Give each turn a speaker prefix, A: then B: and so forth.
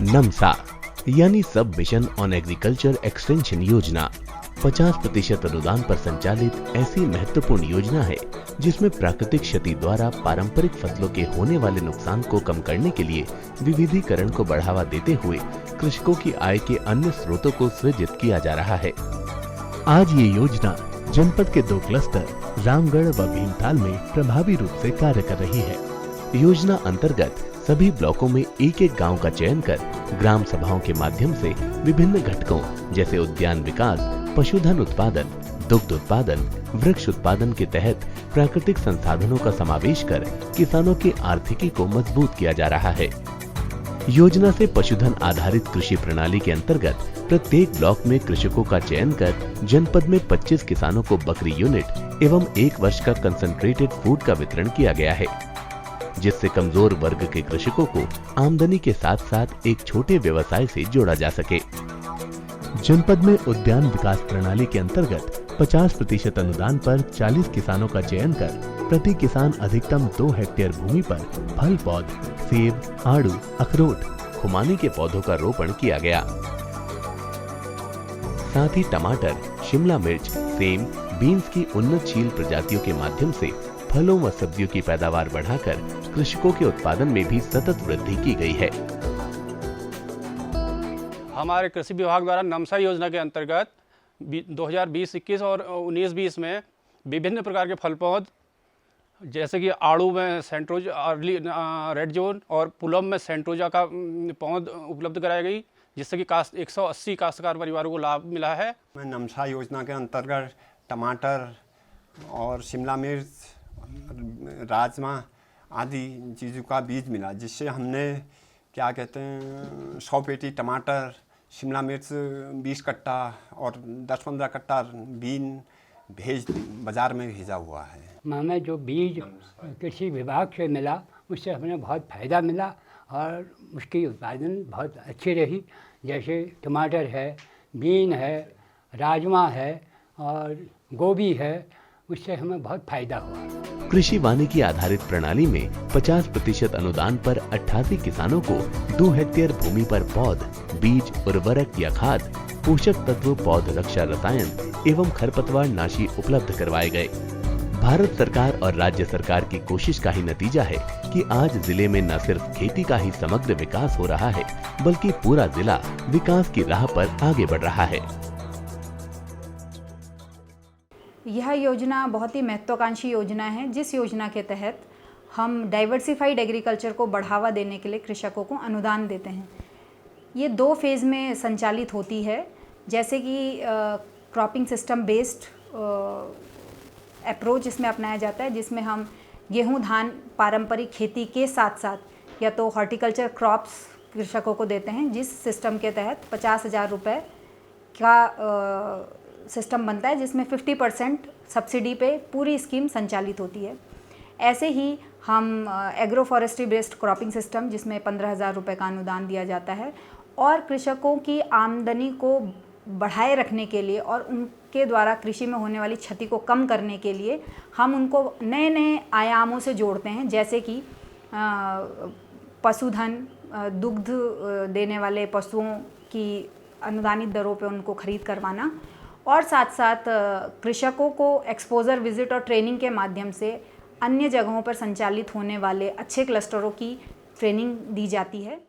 A: नमसा यानी सब mission on agriculture extension योजना 50% अनुदान पर संचालित ऐसी महत्वपूर्ण योजना है जिसमें प्राकृतिक क्षति द्वारा पारंपरिक फसलों के होने वाले नुकसान को कम करने के लिए विविधीकरण को बढ़ावा देते हुए कृषकों की आय के अन्य स्रोतों को सृजित किया जा रहा है। आज ये योजना जनपद के 2 क्लस्टर रामगढ़ व भीमताल में प्रभावी रूप से कार्य कर रही है। योजना अंतर्गत सभी ब्लॉकों में एक गांव का चयन कर ग्राम सभाओं के माध्यम से विभिन्न घटकों जैसे उद्यान विकास, पशुधन उत्पादन, दुग्ध उत्पादन, वृक्ष उत्पादन के तहत प्राकृतिक संसाधनों का समावेश कर किसानों की आर्थिकी को मजबूत किया जा रहा है। योजना से पशुधन आधारित कृषि प्रणाली के अंतर्गत प्रत्येक ब्लॉक में कृषकों का चयन कर जनपद में 25 किसानों को बकरी यूनिट एवं 1 वर्ष का कंसंट्रेटेड फूड का वितरण किया गया है, जिससे कमजोर वर्ग के कृषकों को आमदनी के साथ साथ एक छोटे व्यवसाय से जोड़ा जा सके। जनपद में उद्यान विकास प्रणाली के अंतर्गत 50% अनुदान पर 40 किसानों का चयन कर प्रति किसान अधिकतम 2 हेक्टेयर भूमि पर फल पौध, सेब, आड़ू, अखरोट, खुमानी के पौधों का रोपण किया गया। साथ ही टमाटर, शिमला मिर्च, सेम, बीन्स की उन्नतशील प्रजातियों के माध्यम से फलों व सब्जियों की पैदावार बढ़ाकर कृषकों के उत्पादन में भी सतत वृद्धि की गई है।
B: हमारे कृषि विभाग द्वारा नमसा योजना के अंतर्गत 2020-21 और 19-20 में विभिन्न प्रकार के फल पौध जैसे कि आड़ू में सेंट्रोज अर्ली रेड जोन और पुलम में सेंट्रोजा का पौध उपलब्ध कराई गई, जिससे कि 180 काश्तकार परिवारों को लाभ मिला है।
C: नमसा योजना के अंतर्गत टमाटर और शिमला मिर्च, राजमा आदि चीज़ों का बीज मिला, जिससे हमने क्या कहते हैं 100 पेटी टमाटर, शिमला मिर्च 20 कट्टा और 10-15 कट्टा बीन बाज़ार में भेजा हुआ है।
D: हमें जो बीज कृषि विभाग से मिला उससे हमें बहुत फ़ायदा मिला और उसकी उत्पादन बहुत अच्छी रही। जैसे टमाटर है, बीन है, राजमा है और गोभी है, उससे हमें बहुत फायदा हुआ।
A: कृषि वानिकी आधारित प्रणाली में 50% अनुदान पर 88 किसानों को 2 हेक्टेयर भूमि पर पौध, बीज, उर्वरक या खाद, पोषक तत्व, पौध रक्षा रसायन एवं खरपतवार नाशी उपलब्ध करवाए गए। भारत सरकार और राज्य सरकार की कोशिश का ही नतीजा है कि आज जिले में न सिर्फ खेती का ही समग्र विकास हो रहा है, बल्कि पूरा जिला विकास की राह पर आगे बढ़ रहा है।
E: यह योजना बहुत ही महत्वाकांक्षी योजना है, जिस योजना के तहत हम डाइवर्सिफाइड एग्रीकल्चर को बढ़ावा देने के लिए कृषकों को अनुदान देते हैं। ये 2 फेज़ में संचालित होती है, जैसे कि क्रॉपिंग सिस्टम बेस्ड अप्रोच इसमें अपनाया जाता है, जिसमें हम गेहूं, धान, पारंपरिक खेती के साथ साथ या तो हॉर्टिकल्चर क्रॉप्स कृषकों को देते हैं, जिस सिस्टम के तहत 50,000 रुपये का सिस्टम बनता है, जिसमें 50% सब्सिडी पे पूरी स्कीम संचालित होती है। ऐसे ही हम agro forestry based cropping system, जिसमें 15,000 रुपये का अनुदान दिया जाता है, और कृषकों की आमदनी को बढ़ाए रखने के लिए और उनके द्वारा कृषि में होने वाली क्षति को कम करने के लिए हम उनको नए नए आयामों से जोड़ते हैं, जैसे कि पशुधन, दुग्ध देने वाले पशुओं की अनुदानित दरों पे उनको खरीद करवाना, और साथ साथ कृषकों को एक्सपोजर विजिट और ट्रेनिंग के माध्यम से अन्य जगहों पर संचालित होने वाले अच्छे क्लस्टरों की ट्रेनिंग दी जाती है।